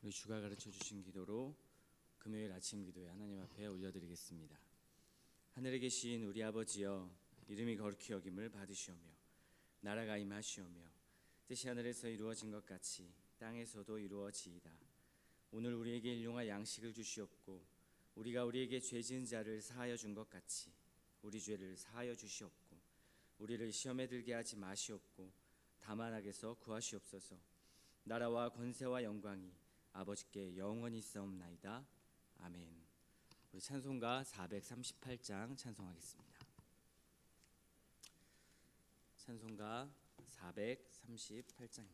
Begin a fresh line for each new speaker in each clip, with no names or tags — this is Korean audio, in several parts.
우리 주가 가르쳐 주신 기도로 금요일 아침 기도에 하나님 앞에 올려드리겠습니다. 하늘에 계신 우리 아버지여, 이름이 거룩히 여김을 받으시오며 나라가 임하시오며 뜻이 하늘에서 이루어진 것 같이 땅에서도 이루어지이다. 오늘 우리에게 일용할 양식을 주시옵고 우리가 우리에게 죄 지은 자를 사하여 준 것 같이 우리 죄를 사하여 주시옵고 우리를 시험에 들게 하지 마시옵고 다만 악에서 구하시옵소서. 나라와 권세와 영광이 아버지께 영원히 있사옵나이다. 아멘. 우리 찬송가 438장 찬송하겠습니다. 찬송가 438장입니다.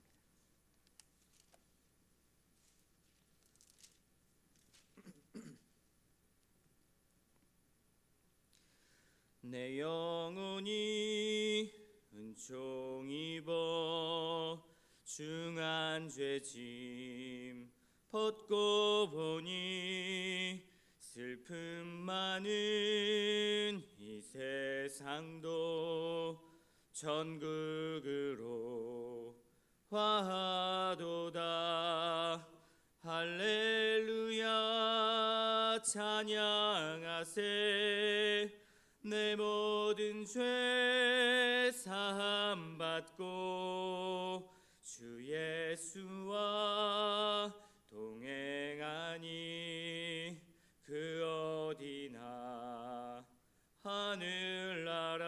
내 영혼이 은총 입어 중한 죄짐 벗고 보니 슬픔 많은 이 세상도 천국으로 화하도다. 할렐루야 찬양하세. 내 모든 죄 사함 받고 주 예수와 동행하니 그 어디나 하늘나라.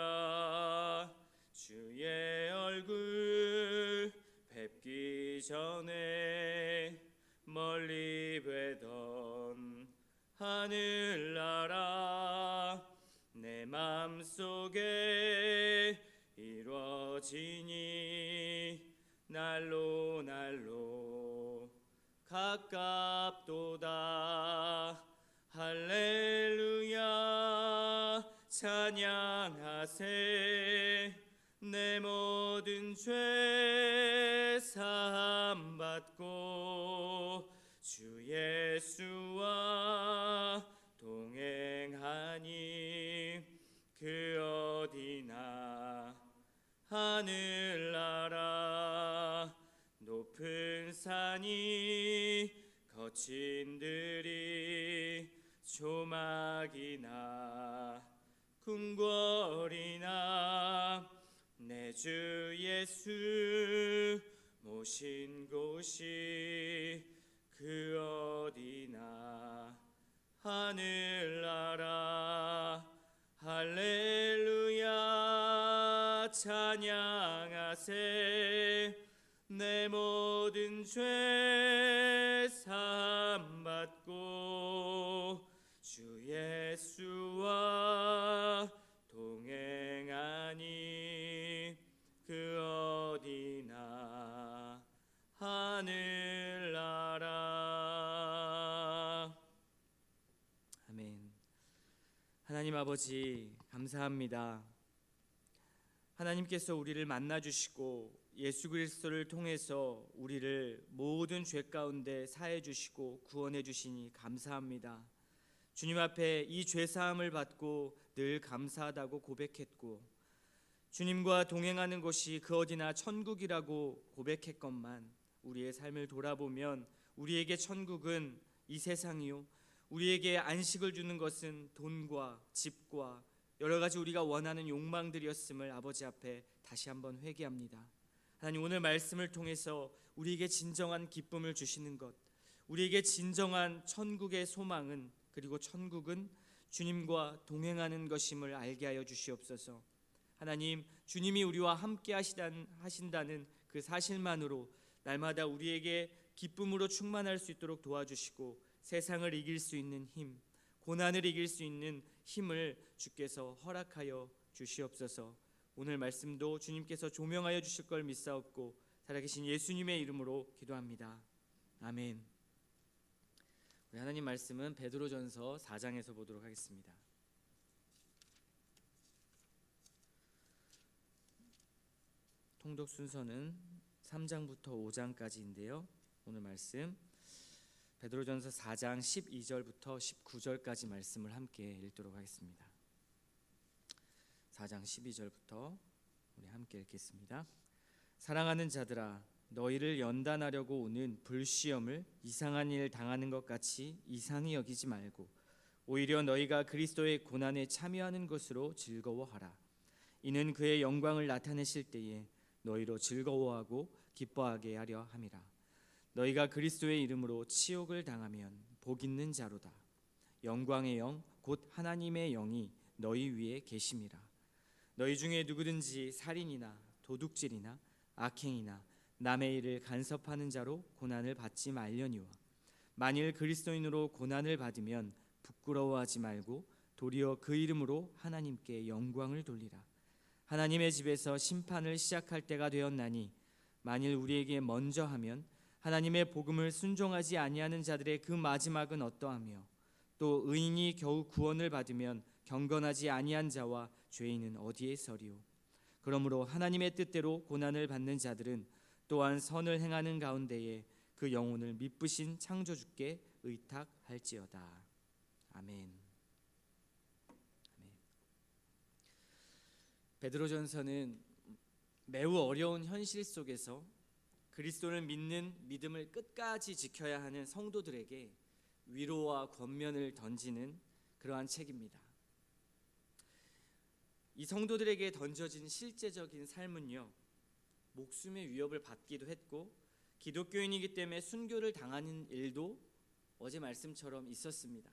주의 얼굴 뵙기 전에 멀리 뵈던 하늘나라. 내 맘속에 이루어지니 날로 날로 가깝도다. 할렐루야 찬양하세. 내 모든 죄 사함 받고 주 예수와 동행하니 그 어디나 하늘나라. 높은 산이 거친 들이 조막이나 궁궐이나 내 주 예수 모신 곳이 그 어디나 하늘나라. 할렐루야 찬양하세. 내 모든 죄 사함 받고 주 예수와 동행하니 그 어디나 하늘나라. 아멘. 하나님 아버지 감사합니다. 하나님께서 우리를 만나주시고 예수 그리스도를 통해서 우리를 모든 죄 가운데 사해 주시고 구원해 주시니 감사합니다. 주님 앞에 이 죄 사함을 받고 늘 감사하다고 고백했고 주님과 동행하는 곳이 그 어디나 천국이라고 고백했건만 우리의 삶을 돌아보면 우리에게 천국은 이 세상이요, 우리에게 안식을 주는 것은 돈과 집과 여러 가지 우리가 원하는 욕망들이었음을 아버지 앞에 다시 한번 회개합니다. 하나님, 오늘 말씀을 통해서 우리에게 진정한 기쁨을 주시는 것, 우리에게 진정한 천국의 소망은, 그리고 천국은 주님과 동행하는 것임을 알게 하여 주시옵소서. 하나님, 주님이 우리와 함께 하신다는 그 사실만으로 날마다 우리에게 기쁨으로 충만할 수 있도록 도와주시고 세상을 이길 수 있는 힘, 고난을 이길 수 있는 힘을 주께서 허락하여 주시옵소서. 오늘 말씀도 주님께서 조명하여 주실 걸 믿사옵고 살아계신 예수님의 이름으로 기도합니다. 아멘. 우리 하나님 말씀은 베드로전서 4장에서 보도록 하겠습니다. 통독 순서는 3장부터 5장까지인데요. 오늘 말씀 베드로전서 4장 12절부터 19절까지 말씀을 함께 읽도록 하겠습니다. 4장 12절부터 우리 함께 읽겠습니다. 사랑하는 자들아, 너희를 연단하려고 오는 불시험을 이상한 일 당하는 것 같이 이상히 여기지 말고 오히려 너희가 그리스도의 고난에 참여하는 것으로 즐거워하라. 이는 그의 영광을 나타내실 때에 너희로 즐거워하고 기뻐하게 하려 함이라. 너희가 그리스도의 이름으로 치욕을 당하면 복 있는 자로다. 영광의 영 곧 하나님의 영이 너희 위에 계심이라. 너희 중에 누구든지 살인이나 도둑질이나 악행이나 남의 일을 간섭하는 자로 고난을 받지 말려니와 만일 그리스도인으로 고난을 받으면 부끄러워하지 말고 도리어 그 이름으로 하나님께 영광을 돌리라. 하나님의 집에서 심판을 시작할 때가 되었나니 만일 우리에게 먼저 하면 하나님의 복음을 순종하지 아니하는 자들의 그 마지막은 어떠하며 또 의인이 겨우 구원을 받으면 경건하지 아니한 자와 죄인은 어디에 서리요. 그러므로 하나님의 뜻대로 고난을 받는 자들은 또한 선을 행하는 가운데에 그 영혼을 미쁘신 창조주께 의탁할지어다. 아멘. 베드로전서는 매우 어려운 현실 속에서 그리스도를 믿는 믿음을 끝까지 지켜야 하는 성도들에게 위로와 권면을 던지는 그러한 책입니다. 이 성도들에게 던져진 실제적인 삶은요, 목숨의 위협을 받기도 했고 기독교인이기 때문에 순교를 당하는 일도 어제 말씀처럼 있었습니다.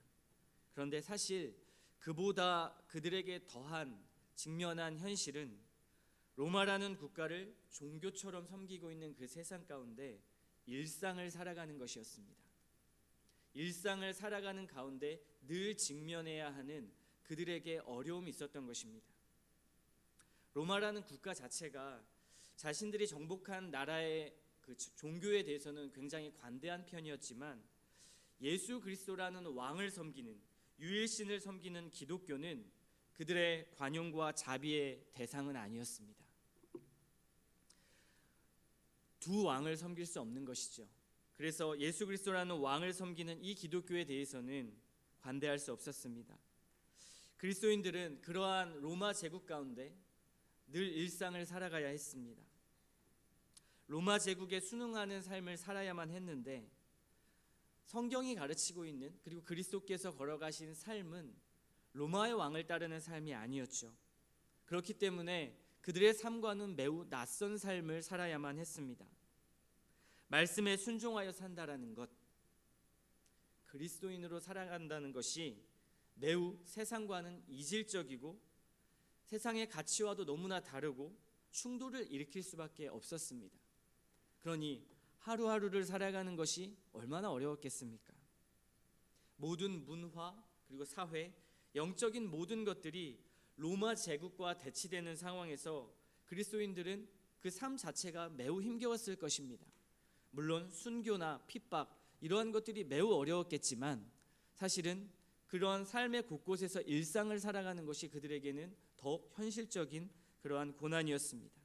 그런데 사실 그보다 그들에게 더한 직면한 현실은 로마라는 국가를 종교처럼 섬기고 있는 그 세상 가운데 일상을 살아가는 것이었습니다. 일상을 살아가는 가운데 늘 직면해야 하는 그들에게 어려움이 있었던 것입니다. 로마라는 국가 자체가 자신들이 정복한 나라의 그 종교에 대해서는 굉장히 관대한 편이었지만 예수 그리스도라는 왕을 섬기는 유일신을 섬기는 기독교는 그들의 관용과 자비의 대상은 아니었습니다. 두 왕을 섬길 수 없는 것이죠. 그래서 예수 그리스도라는 왕을 섬기는 이 기독교에 대해서는 관대할 수 없었습니다. 그리스도인들은 그러한 로마 제국 가운데 늘 일상을 살아가야 했습니다. 로마 제국에 순응하는 삶을 살아야만 했는데 성경이 가르치고 있는 그리고 그리스도께서 걸어가신 삶은 로마의 왕을 따르는 삶이 아니었죠. 그렇기 때문에 그들의 삶과는 매우 낯선 삶을 살아야만 했습니다. 말씀에 순종하여 산다라는 것, 그리스도인으로 살아간다는 것이 매우 세상과는 이질적이고 세상의 가치와도 너무나 다르고 충돌을 일으킬 수밖에 없었습니다. 그러니 하루하루를 살아가는 것이 얼마나 어려웠겠습니까? 모든 문화 그리고 사회, 영적인 모든 것들이 로마 제국과 대치되는 상황에서 그리스도인들은 그 삶 자체가 매우 힘겨웠을 것입니다. 물론 순교나 핍박 이러한 것들이 매우 어려웠겠지만 사실은 그러한 삶의 곳곳에서 일상을 살아가는 것이 그들에게는 더욱 현실적인 그러한 고난이었습니다.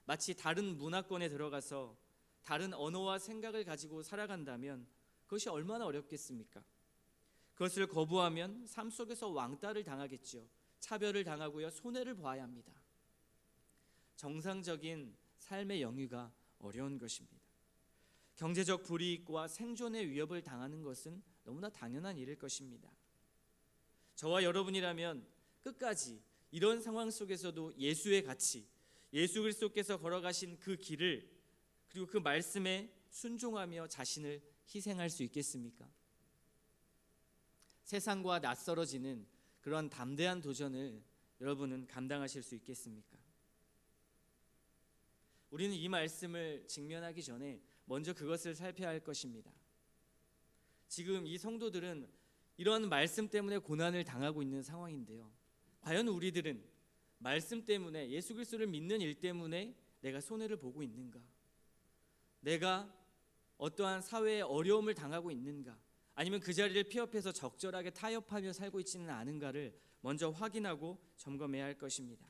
마치 다른 문화권에 들어가서 다른 언어와 생각을 가지고 살아간다면 그것이 얼마나 어렵겠습니까? 그것을 거부하면 삶 속에서 왕따를 당하겠죠. 차별을 당하고요, 손해를 봐야 합니다. 정상적인 삶의 영위가 어려운 것입니다. 경제적 불이익과 생존의 위협을 당하는 것은 너무나 당연한 일일 것입니다. 저와 여러분이라면 끝까지 이런 상황 속에서도 예수의 가치, 예수 그리스도께서 걸어가신 그 길을 그리고 그 말씀에 순종하며 자신을 희생할 수 있겠습니까? 세상과 낯설어지는 그런 담대한 도전을 여러분은 감당하실 수 있겠습니까? 우리는 이 말씀을 직면하기 전에 먼저 그것을 살펴야 할 것입니다. 지금 이 성도들은 이러한 말씀 때문에 고난을 당하고 있는 상황인데요. 과연 우리들은 말씀 때문에 예수 그리스도를 믿는 일 때문에 내가 손해를 보고 있는가? 내가 어떠한 사회의 어려움을 당하고 있는가? 아니면 그 자리를 폐업해서 적절하게 타협하며 살고 있지는 않은가를 먼저 확인하고 점검해야 할 것입니다.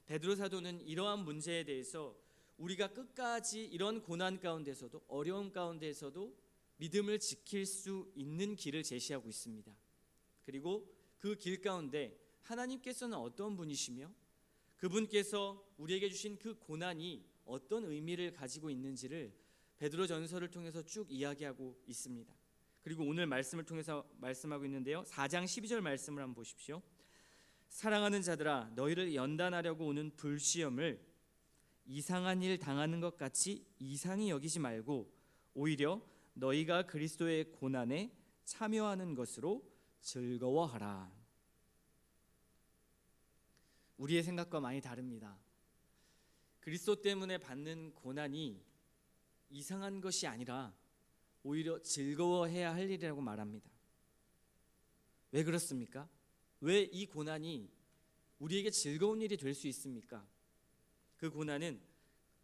베드로 사도는 이러한 문제에 대해서 우리가 끝까지 이런 고난 가운데서도 어려움 가운데서도 믿음을 지킬 수 있는 길을 제시하고 있습니다. 그리고 그 길 가운데 하나님께서는 어떤 분이시며 그분께서 우리에게 주신 그 고난이 어떤 의미를 가지고 있는지를 베드로전서를 통해서 쭉 이야기하고 있습니다. 그리고 오늘 말씀을 통해서 말씀하고 있는데요. 4장 12절 말씀을 한번 보십시오. 사랑하는 자들아, 너희를 연단하려고 오는 불시험을 이상한 일 당하는 것 같이 이상히 여기지 말고 오히려 너희가 그리스도의 고난에 참여하는 것으로 즐거워하라. 우리의 생각과 많이 다릅니다. 그리스도 때문에 받는 고난이 이상한 것이 아니라 오히려 즐거워해야 할 일이라고 말합니다. 왜 그렇습니까? 왜 이 고난이 우리에게 즐거운 일이 될 수 있습니까? 그 고난은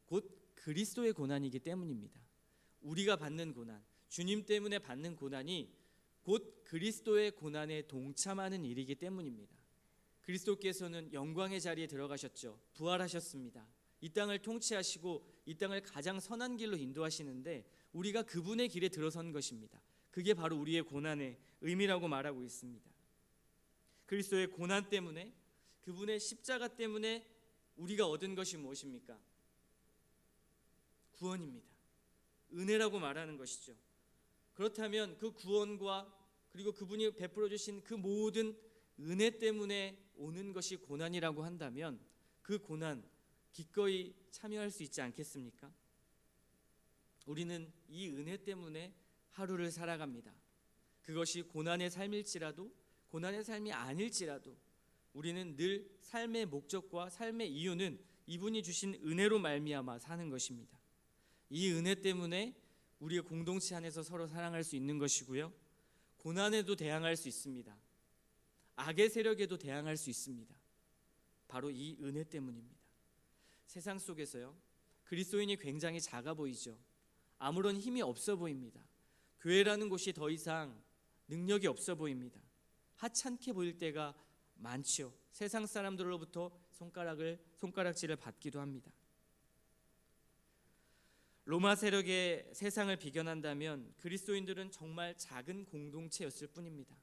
곧 그리스도의 고난이기 때문입니다. 우리가 받는 고난, 주님 때문에 받는 고난이 곧 그리스도의 고난에 동참하는 일이기 때문입니다. 그리스도께서는 영광의 자리에 들어가셨죠. 부활하셨습니다. 이 땅을 통치하시고 이 땅을 가장 선한 길로 인도하시는데 우리가 그분의 길에 들어선 것입니다. 그게 바로 우리의 고난의 의미라고 말하고 있습니다. 그리스도의 고난 때문에, 그분의 십자가 때문에 우리가 얻은 것이 무엇입니까? 구원입니다. 은혜라고 말하는 것이죠. 그렇다면 그 구원과 그리고 그분이 베풀어 주신 그 모든 은혜 때문에 오는 것이 고난이라고 한다면 그 고난 기꺼이 참여할 수 있지 않겠습니까? 우리는 이 은혜 때문에 하루를 살아갑니다. 그것이 고난의 삶일지라도 고난의 삶이 아닐지라도 우리는 늘 삶의 목적과 삶의 이유는 이분이 주신 은혜로 말미암아 사는 것입니다. 이 은혜 때문에 우리의 공동체 안에서 서로 사랑할 수 있는 것이고요. 고난에도 대항할 수 있습니다. 악의 세력에도 대항할 수 있습니다. 바로 이 은혜 때문입니다. 세상 속에서요, 그리스도인이 굉장히 작아 보이죠. 아무런 힘이 없어 보입니다. 교회라는 곳이 더 이상 능력이 없어 보입니다. 하찮게 보일 때가 많죠. 세상 사람들로부터 손가락질을 받기도 합니다. 로마 세력의 세상을 비견한다면 그리스도인들은 정말 작은 공동체였을 뿐입니다.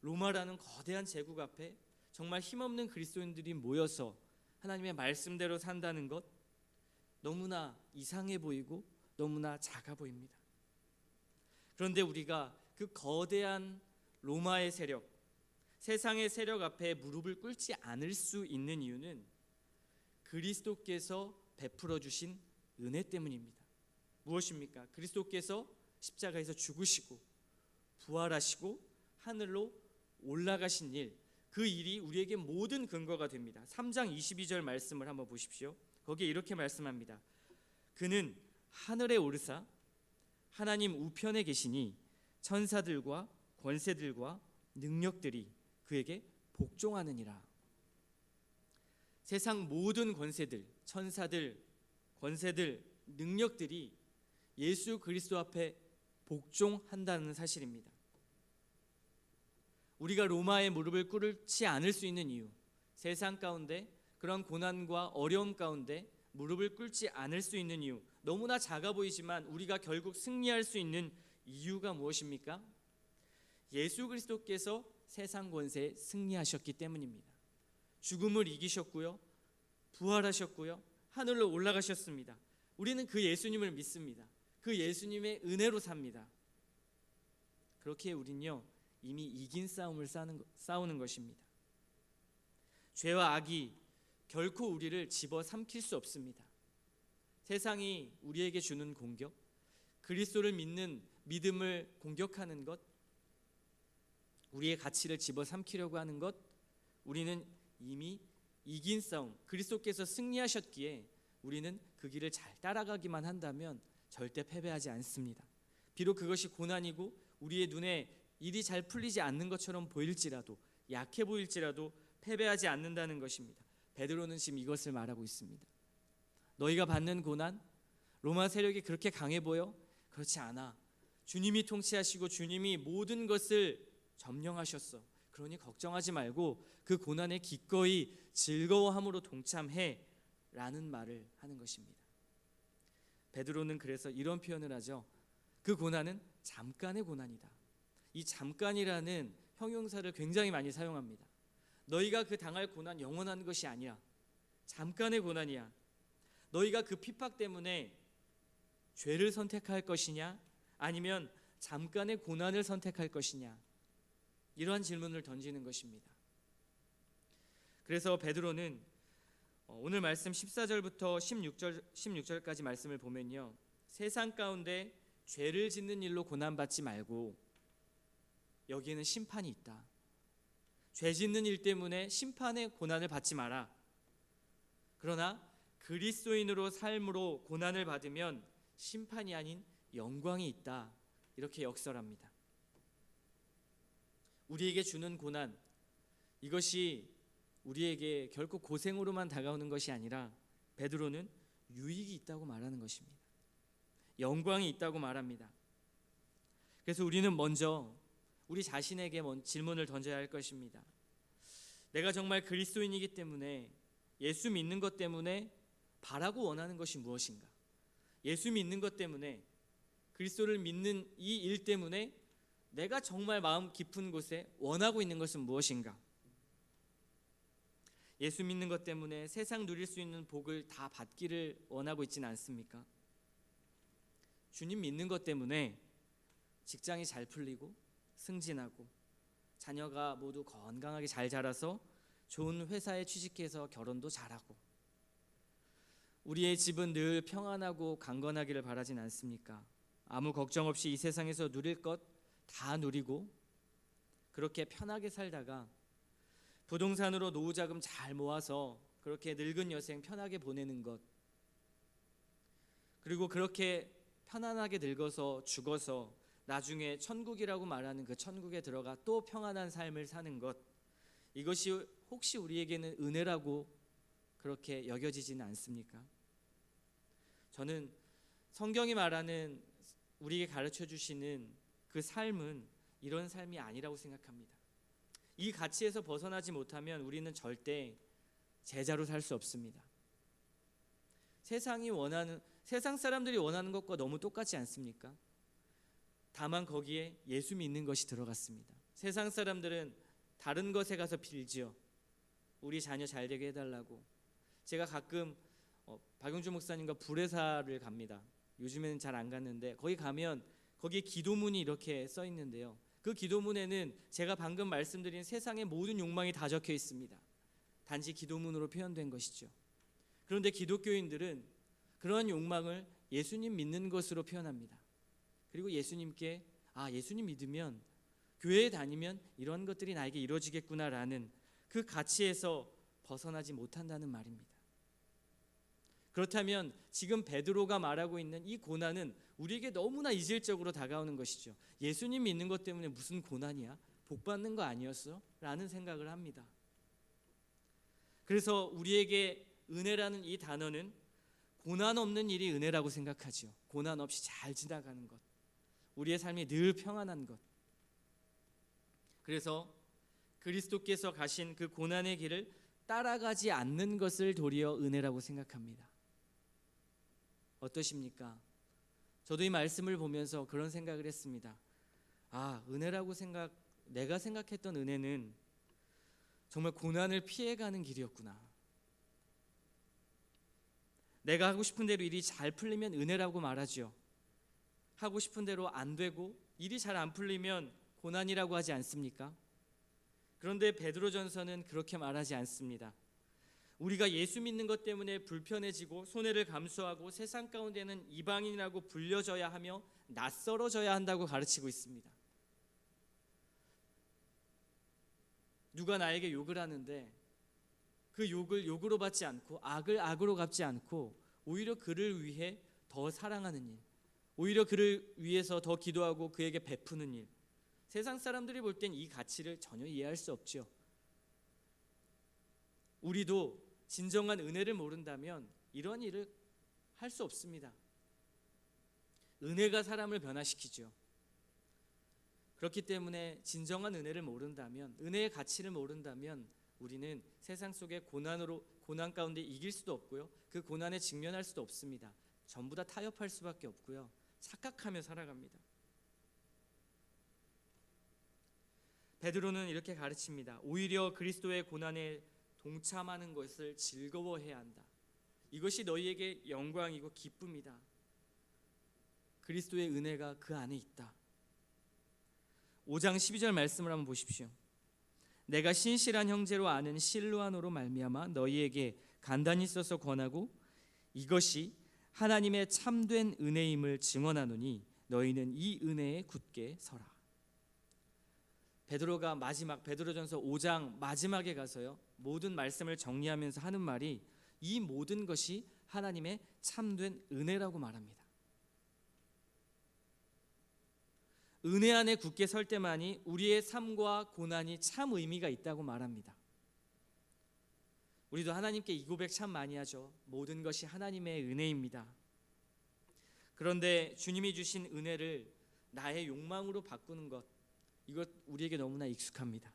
로마라는 거대한 제국 앞에 정말 힘없는 그리스도인들이 모여서 하나님의 말씀대로 산다는 것 너무나 이상해 보이고 너무나 작아 보입니다. 그런데 우리가 그 거대한 로마의 세력, 세상의 세력 앞에 무릎을 꿇지 않을 수 있는 이유는 그리스도께서 베풀어 주신 은혜 때문입니다. 무엇입니까? 그리스도께서 십자가에서 죽으시고 부활하시고 하늘로 올라가신 일, 그 일이 우리에게 모든 근거가 됩니다. 3장 22절 말씀을 한번 보십시오. 거기에 이렇게 말씀합니다. 그는 하늘에 오르사 하나님 우편에 계시니 천사들과 권세들과 능력들이 그에게 복종하느니라. 세상 모든 권세들, 천사들, 권세들, 능력들이 예수 그리스도 앞에 복종한다는 사실입니다. 우리가 로마의 무릎을 꿇지 않을 수 있는 이유, 세상 가운데 그런 고난과 어려움 가운데 무릎을 꿇지 않을 수 있는 이유, 너무나 작아 보이지만 우리가 결국 승리할 수 있는 이유가 무엇입니까? 예수 그리스도께서 세상 권세에 승리하셨기 때문입니다. 죽음을 이기셨고요, 부활하셨고요, 하늘로 올라가셨습니다. 우리는 그 예수님을 믿습니다. 그 예수님의 은혜로 삽니다. 그렇게 우린요 이미 이긴 싸움을 싸우는 것입니다. 죄와 악이 결코 우리를 집어삼킬 수 없습니다. 세상이 우리에게 주는 공격, 그리스도를 믿는 믿음을 공격하는 것, 우리의 가치를 집어삼키려고 하는 것, 우리는 이미 이긴 싸움, 그리스도께서 승리하셨기에 우리는 그 길을 잘 따라가기만 한다면 절대 패배하지 않습니다. 비록 그것이 고난이고 우리의 눈에 일이 잘 풀리지 않는 것처럼 보일지라도, 약해 보일지라도 패배하지 않는다는 것입니다. 베드로는 지금 이것을 말하고 있습니다. 너희가 받는 고난, 로마 세력이 그렇게 강해 보여? 그렇지 않아. 주님이 통치하시고 주님이 모든 것을 점령하셨어. 그러니 걱정하지 말고 그 고난에 기꺼이 즐거워함으로 동참해 라는 말을 하는 것입니다. 베드로는 그래서 이런 표현을 하죠. 그 고난은 잠깐의 고난이다. 이 잠깐이라는 형용사를 굉장히 많이 사용합니다. 너희가 그 당할 고난 영원한 것이 아니야. 잠깐의 고난이야. 너희가 그 핍박 때문에 죄를 선택할 것이냐 아니면 잠깐의 고난을 선택할 것이냐, 이러한 질문을 던지는 것입니다. 그래서 베드로는 오늘 말씀 14절부터 16절까지 말씀을 보면요, 세상 가운데 죄를 짓는 일로 고난받지 말고 여기에는 심판이 있다. 죄 짓는 일 때문에 심판의 고난을 받지 마라. 그러나 그리스도인으로 삶으로 고난을 받으면 심판이 아닌 영광이 있다. 이렇게 역설합니다. 우리에게 주는 고난, 이것이 우리에게 결코 고생으로만 다가오는 것이 아니라 베드로는 유익이 있다고 말하는 것입니다. 영광이 있다고 말합니다. 그래서 우리는 먼저 우리 자신에게 질문을 던져야 할 것입니다. 내가 정말 그리스도인이기 때문에, 예수 믿는 것 때문에 바라고 원하는 것이 무엇인가? 예수 믿는 것 때문에, 그리스도를 믿는 이 일 때문에 내가 정말 마음 깊은 곳에 원하고 있는 것은 무엇인가? 예수 믿는 것 때문에 세상 누릴 수 있는 복을 다 받기를 원하고 있지는 않습니까? 주님 믿는 것 때문에 직장이 잘 풀리고 승진하고 자녀가 모두 건강하게 잘 자라서 좋은 회사에 취직해서 결혼도 잘하고, 우리의 집은 늘 평안하고 강건하기를 바라진 않습니까? 아무 걱정 없이 이 세상에서 누릴 것 다 누리고 그렇게 편하게 살다가 부동산으로 노후 자금 잘 모아서 그렇게 늙은 여생 편하게 보내는 것, 그리고 그렇게 편안하게 늙어서 죽어서 나중에 천국이라고 말하는 그 천국에 들어가 또 평안한 삶을 사는 것, 이것이 혹시 우리에게는 은혜라고 그렇게 여겨지지는 않습니까? 저는 성경이 말하는, 우리에게 가르쳐 주시는 그 삶은 이런 삶이 아니라고 생각합니다. 이 가치에서 벗어나지 못하면 우리는 절대 제자로 살 수 없습니다. 세상 사람들이 원하는 것과 너무 똑같지 않습니까? 다만 거기에 예수 믿는 것이 들어갔습니다. 세상 사람들은 다른 것에 가서 빌지요. 우리 자녀 잘 되게 해달라고. 제가 가끔 박용주 목사님과 불회사를 갑니다. 요즘에는 잘 안 갔는데 거기 가면 거기에 기도문이 이렇게 써 있는데요, 그 기도문에는 제가 방금 말씀드린 세상의 모든 욕망이 다 적혀 있습니다. 단지 기도문으로 표현된 것이죠. 그런데 기독교인들은 그러한 욕망을 예수님 믿는 것으로 표현합니다. 그리고 예수님께, 예수님 믿으면, 교회에 다니면 이런 것들이 나에게 이루어지겠구나라는 그 가치에서 벗어나지 못한다는 말입니다. 그렇다면 지금 베드로가 말하고 있는 이 고난은 우리에게 너무나 이질적으로 다가오는 것이죠. 예수님 믿는 것 때문에 무슨 고난이야? 복 받는 거 아니었어? 라는 생각을 합니다. 그래서 우리에게 은혜라는 이 단어는 고난 없는 일이 은혜라고 생각하죠. 고난 없이 잘 지나가는 것, 우리의 삶이 늘 평안한 것. 그래서 그리스도께서 가신 그 고난의 길을 따라가지 않는 것을 도리어 은혜라고 생각합니다. 어떠십니까? 저도 이 말씀을 보면서 그런 생각을 했습니다. 은혜라고 내가 생각했던 은혜는 정말 고난을 피해가는 길이었구나. 내가 하고 싶은 대로 일이 잘 풀리면 은혜라고 말하죠. 하고 싶은 대로 안 되고 일이 잘 안 풀리면 고난이라고 하지 않습니까? 그런데 베드로전서는 그렇게 말하지 않습니다. 우리가 예수 믿는 것 때문에 불편해지고 손해를 감수하고 세상 가운데는 이방인이라고 불려져야 하며 낯설어져야 한다고 가르치고 있습니다. 누가 나에게 욕을 하는데 그 욕을 욕으로 받지 않고 악을 악으로 갚지 않고 오히려 그를 위해 더 사랑하는 일, 오히려 그를 위해서 더 기도하고 그에게 베푸는 일, 세상 사람들이 볼 땐 이 가치를 전혀 이해할 수 없죠. 우리도 진정한 은혜를 모른다면 이런 일을 할 수 없습니다. 은혜가 사람을 변화시키죠. 그렇기 때문에 진정한 은혜를 모른다면, 은혜의 가치를 모른다면 우리는 세상 속의 고난 가운데 이길 수도 없고요, 그 고난에 직면할 수도 없습니다. 전부 다 타협할 수밖에 없고요, 착각하며 살아갑니다. 베드로는 이렇게 가르칩니다. 오히려 그리스도의 고난에 동참하는 것을 즐거워해야 한다. 이것이 너희에게 영광이고 기쁨이다. 그리스도의 은혜가 그 안에 있다. 5장 12절 말씀을 한번 보십시오. 내가 신실한 형제로 아는 실로아노로 말미암아 너희에게 간단히 써서 권하고 이것이 하나님의 참된 은혜임을 증언하노니 너희는 이 은혜에 굳게 서라. 베드로가 마지막 베드로전서 5장 마지막에 가서요 모든 말씀을 정리하면서 하는 말이 이 모든 것이 하나님의 참된 은혜라고 말합니다. 은혜 안에 굳게 설 때만이 우리의 삶과 고난이 참 의미가 있다고 말합니다. 우리도 하나님께 이 고백 참 많이 하죠. 모든 것이 하나님의 은혜입니다. 그런데 주님이 주신 은혜를 나의 욕망으로 바꾸는 것, 이것 우리에게 너무나 익숙합니다.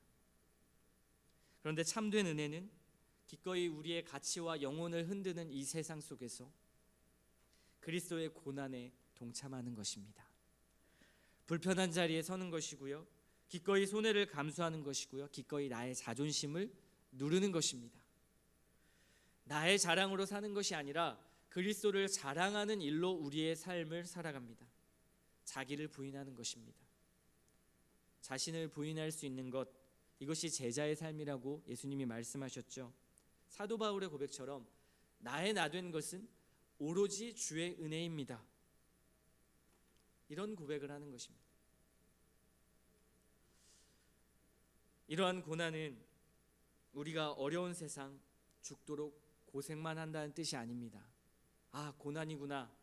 그런데 참된 은혜는 기꺼이 우리의 가치와 영혼을 흔드는 이 세상 속에서 그리스도의 고난에 동참하는 것입니다. 불편한 자리에 서는 것이고요, 기꺼이 손해를 감수하는 것이고요, 기꺼이 나의 자존심을 누르는 것입니다. 나의 자랑으로 사는 것이 아니라 그리스도를 자랑하는 일로 우리의 삶을 살아갑니다. 자기를 부인하는 것입니다. 자신을 부인할 수 있는 것, 이것이 제자의 삶이라고 예수님이 말씀하셨죠. 사도 바울의 고백처럼 나의 나 된 것은 오로지 주의 은혜입니다. 이런 고백을 하는 것입니다. 이러한 고난은 우리가 어려운 세상 죽도록 고생만 한다는 뜻이 아닙니다. 아, 고난이구나.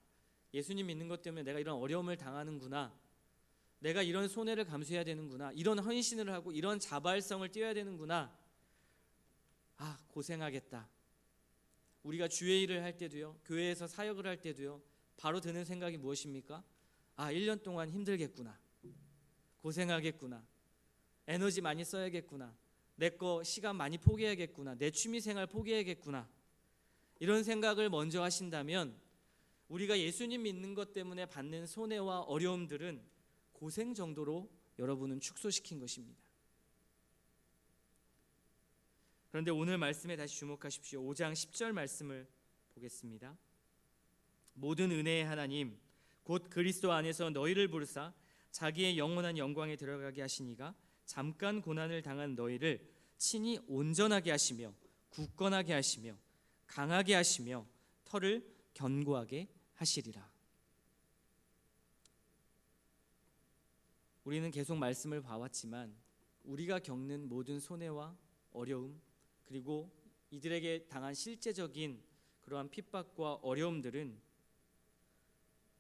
예수님 믿는 것 때문에 내가 이런 어려움을 당하는구나. 내가 이런 손해를 감수해야 되는구나. 이런 헌신을 하고 이런 자발성을 띄어야 되는구나. 아, 고생하겠다. 우리가 주의 일을 할 때도요, 교회에서 사역을 할 때도요, 바로 드는 생각이 무엇입니까? 아, 1년 동안 힘들겠구나. 고생하겠구나. 에너지 많이 써야겠구나. 내 거 시간 많이 포기해야겠구나. 내 취미생활 포기해야겠구나. 이런 생각을 먼저 하신다면 우리가 예수님 믿는 것 때문에 받는 손해와 어려움들은 고생 정도로 여러분은 축소시킨 것입니다. 그런데 오늘 말씀에 다시 주목하십시오. 5장 10절 말씀을 보겠습니다. 모든 은혜의 하나님 곧 그리스도 안에서 너희를 부르사 자기의 영원한 영광에 들어가게 하시니가 잠깐 고난을 당한 너희를 친히 온전하게 하시며 굳건하게 하시며 강하게 하시며 털을 견고하게 하시리라. 우리는 계속 말씀을 봐왔지만 우리가 겪는 모든 손해와 어려움, 그리고 이들에게 당한 실제적인 그러한 핍박과 어려움들은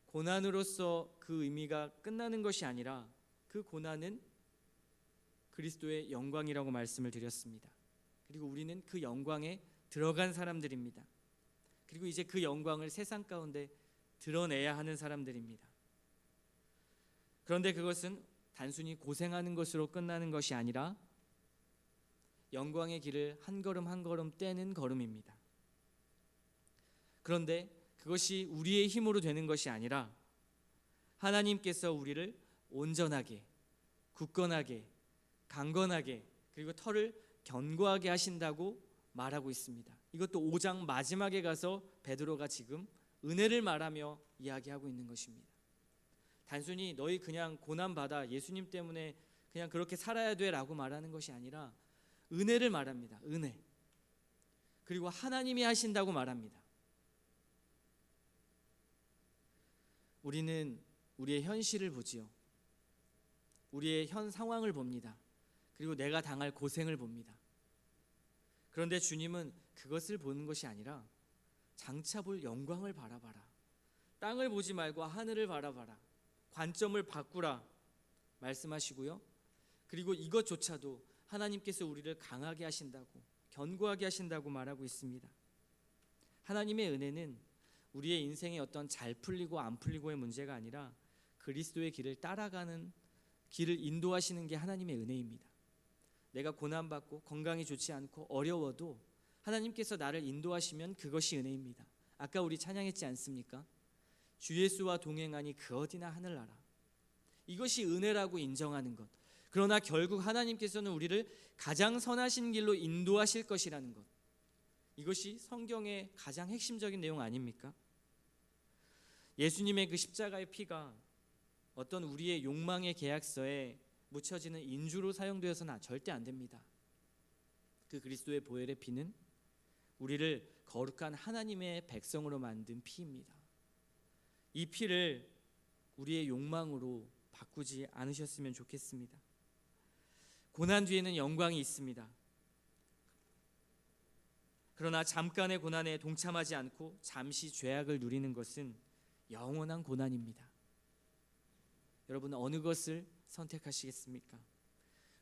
고난으로서 그 의미가 끝나는 것이 아니라 그 고난은 그리스도의 영광이라고 말씀을 드렸습니다. 그리고 우리는 그 영광에 들어간 사람들입니다. 그리고 이제 그 영광을 세상 가운데 드러내야 하는 사람들입니다. 그런데 그것은 단순히 고생하는 것으로 끝나는 것이 아니라 영광의 길을 한 걸음 한 걸음 떼는 걸음입니다. 그런데 그것이 우리의 힘으로 되는 것이 아니라 하나님께서 우리를 온전하게, 굳건하게, 강건하게, 그리고 털을 견고하게 하신다고 말하고 있습니다. 이것도 5장 마지막에 가서 베드로가 지금 은혜를 말하며 이야기하고 있는 것입니다. 단순히 너희 그냥 고난받아 예수님 때문에 그냥 그렇게 살아야 돼 라고 말하는 것이 아니라 은혜를 말합니다. 은혜. 그리고 하나님이 하신다고 말합니다. 우리는 우리의 현실을 보지요. 우리의 현 상황을 봅니다. 그리고 내가 당할 고생을 봅니다. 그런데 주님은 그것을 보는 것이 아니라 장차 볼 영광을 바라봐라. 땅을 보지 말고 하늘을 바라봐라. 관점을 바꾸라 말씀하시고요. 그리고 이것조차도 하나님께서 우리를 강하게 하신다고, 견고하게 하신다고 말하고 있습니다. 하나님의 은혜는 우리의 인생의 어떤 잘 풀리고 안 풀리고의 문제가 아니라 그리스도의 길을 따라가는 길을 인도하시는 게 하나님의 은혜입니다. 내가 고난받고 건강이 좋지 않고 어려워도 하나님께서 나를 인도하시면 그것이 은혜입니다. 아까 우리 찬양했지 않습니까? 주 예수와 동행하니 그 어디나 하늘나라. 이것이 은혜라고 인정하는 것. 그러나 결국 하나님께서는 우리를 가장 선하신 길로 인도하실 것이라는 것. 이것이 성경의 가장 핵심적인 내용 아닙니까? 예수님의 그 십자가의 피가 어떤 우리의 욕망의 계약서에 묻혀지는 인주로 사용되어서는 절대 안 됩니다. 그 그리스도의 보혈의 피는 우리를 거룩한 하나님의 백성으로 만든 피입니다. 이 피를 우리의 욕망으로 바꾸지 않으셨으면 좋겠습니다. 고난 뒤에는 영광이 있습니다. 그러나 잠깐의 고난에 동참하지 않고 잠시 죄악을 누리는 것은 영원한 고난입니다. 여러분, 어느 것을 선택하시겠습니까?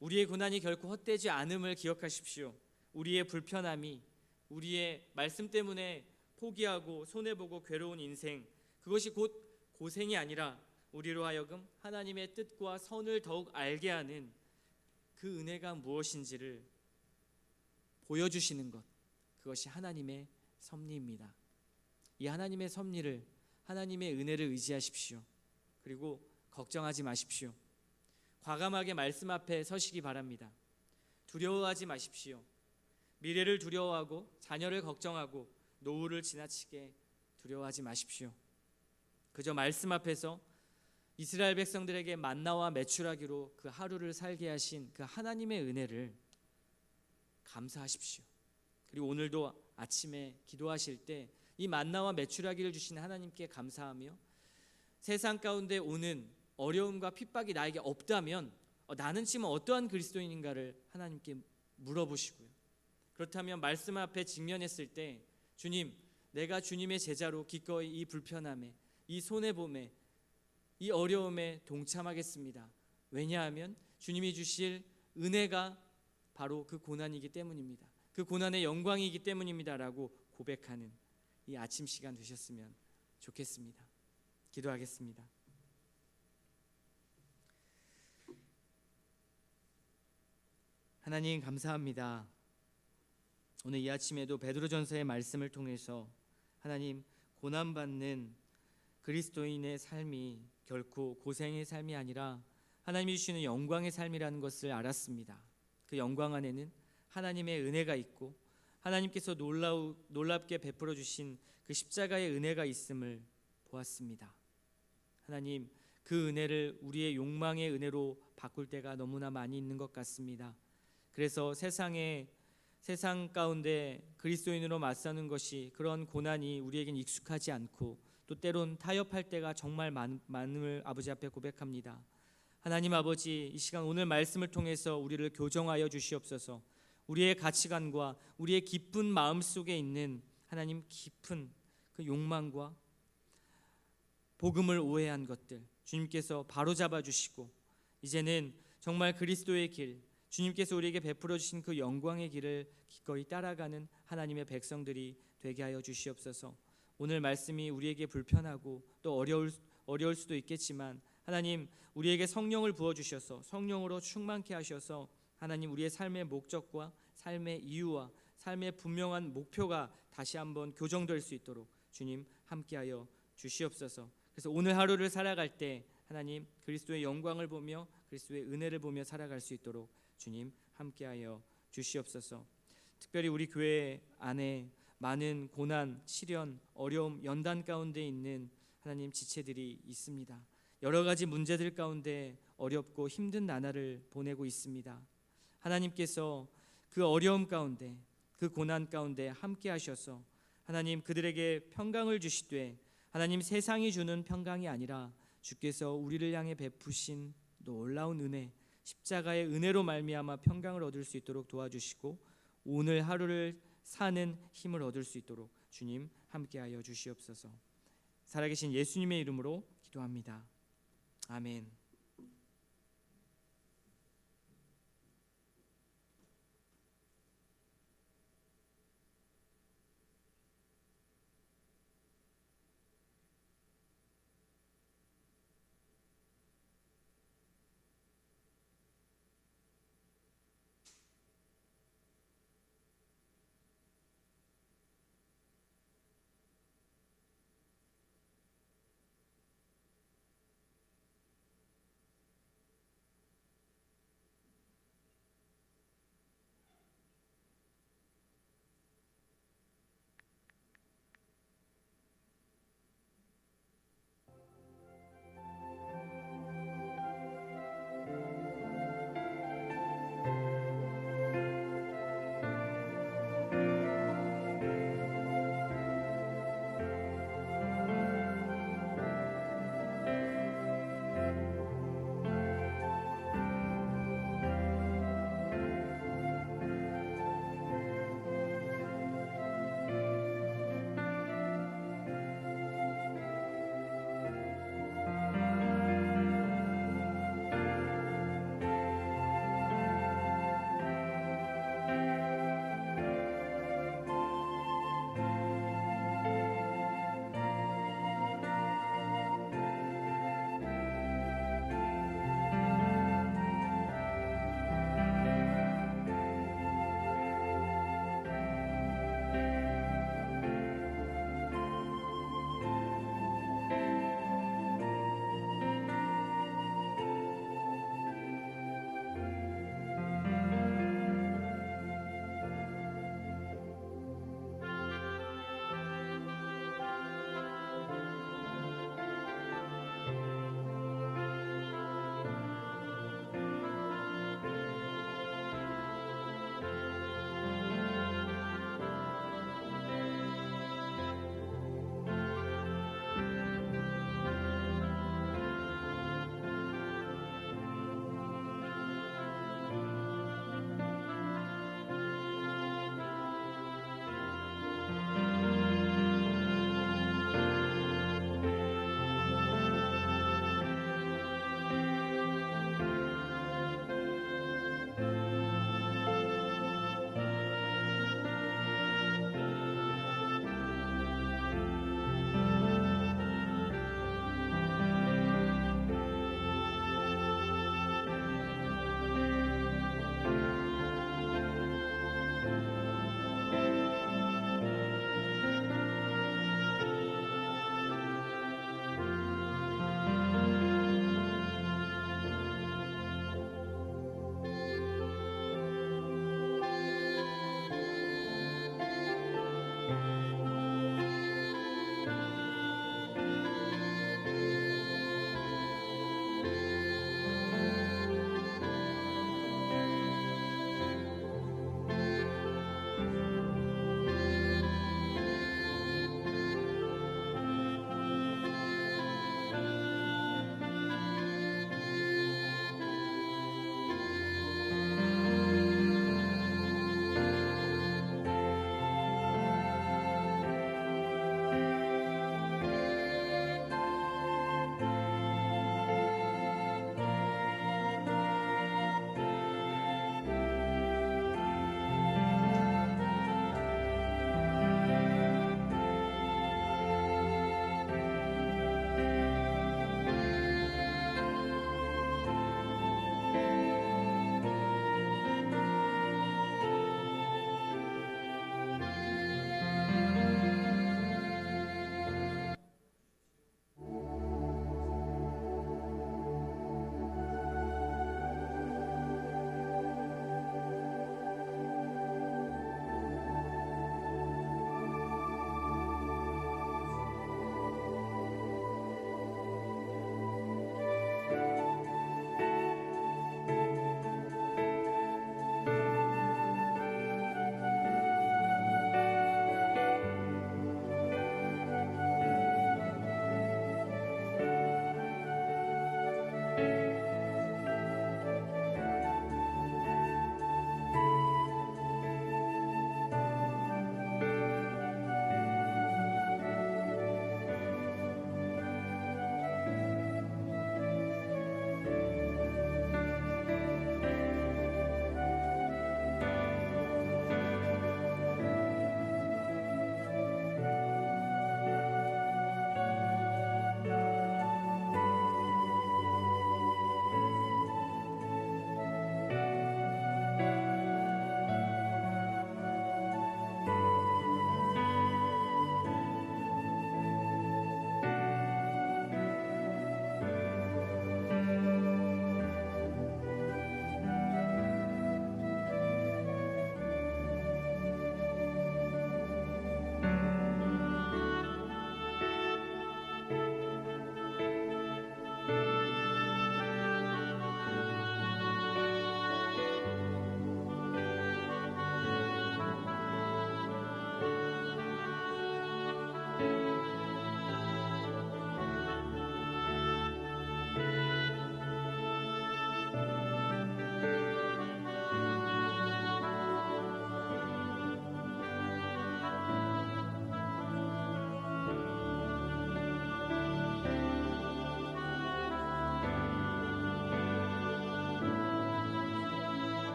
우리의 고난이 결코 헛되지 않음을 기억하십시오. 우리의 불편함이, 우리의 말씀 때문에 포기하고 손해보고 괴로운 인생, 그것이 곧 고생이 아니라 우리로 하여금 하나님의 뜻과 선을 더욱 알게 하는 그 은혜가 무엇인지를 보여주시는 것, 그것이 하나님의 섭리입니다. 이 하나님의 섭리를, 하나님의 은혜를 의지하십시오. 그리고 걱정하지 마십시오. 과감하게 말씀 앞에 서시기 바랍니다. 두려워하지 마십시오. 미래를 두려워하고 자녀를 걱정하고 노후를 지나치게 두려워하지 마십시오. 그저 말씀 앞에서 이스라엘 백성들에게 만나와 메추라기로 그 하루를 살게 하신 그 하나님의 은혜를 감사하십시오. 그리고 오늘도 아침에 기도하실 때 이 만나와 메추라기를 주신 하나님께 감사하며 세상 가운데 오는 어려움과 핍박이 나에게 없다면 나는 지금 어떠한 그리스도인인가를 하나님께 물어보시고요. 그렇다면 말씀 앞에 직면했을 때 주님, 내가 주님의 제자로 기꺼이 이 불편함에, 이 손해봄에, 이 어려움에 동참하겠습니다. 왜냐하면 주님이 주실 은혜가 바로 그 고난이기 때문입니다. 그 고난의 영광이기 때문입니다라고 고백하는 이 아침 시간 되셨으면 좋겠습니다. 기도하겠습니다. 하나님, 감사합니다. 오늘 이 아침에도 베드로전서의 말씀을 통해서 하나님, 고난받는 그리스도인의 삶이 결코 고생의 삶이 아니라 하나님이 주시는 영광의 삶이라는 것을 알았습니다. 그 영광 안에는 하나님의 은혜가 있고 하나님께서 놀랍게 베풀어 주신 그 십자가의 은혜가 있음을 보았습니다. 하나님, 그 은혜를 우리의 욕망의 은혜로 바꿀 때가 너무나 많이 있는 것 같습니다. 그래서 세상 가운데 그리스도인으로 맞서는 것이, 그런 고난이 우리에겐 익숙하지 않고 또 때론 타협할 때가 정말 많음을 아버지 앞에 고백합니다. 하나님 아버지, 이 시간 오늘 말씀을 통해서 우리를 교정하여 주시옵소서. 우리의 가치관과 우리의 깊은 마음 속에 있는 하나님 깊은 그 욕망과 복음을 오해한 것들 주님께서 바로잡아 주시고, 이제는 정말 그리스도의 길, 주님께서 우리에게 베풀어 주신 그 영광의 길을 기꺼이 따라가는 하나님의 백성들이 되게 하여 주시옵소서. 오늘 말씀이 우리에게 불편하고 또 어려울 수도 있겠지만 하나님, 우리에게 성령을 부어주셔서 성령으로 충만케 하셔서 하나님, 우리의 삶의 목적과 삶의 이유와 삶의 분명한 목표가 다시 한번 교정될 수 있도록 주님 함께하여 주시옵소서. 그래서 오늘 하루를 살아갈 때 하나님, 그리스도의 영광을 보며 그리스도의 은혜를 보며 살아갈 수 있도록 주님 함께하여 주시옵소서. 특별히 우리 교회 안에 많은 고난, 시련, 어려움, 연단 가운데 있는 하나님 지체들이 있습니다. 여러 가지 문제들 가운데 어렵고 힘든 나날을 보내고 있습니다. 하나님께서 그 어려움 가운데, 그 고난 가운데 함께 하셔서 하나님, 그들에게 평강을 주시되 하나님, 세상이 주는 평강이 아니라 주께서 우리를 향해 베푸신 놀라운 은혜, 십자가의 은혜로 말미암아 평강을 얻을 수 있도록 도와주시고 오늘 하루를 사는 힘을 얻을 수 있도록 주님 함께하여 주시옵소서. 살아계신 예수님의 이름으로 기도합니다. 아멘.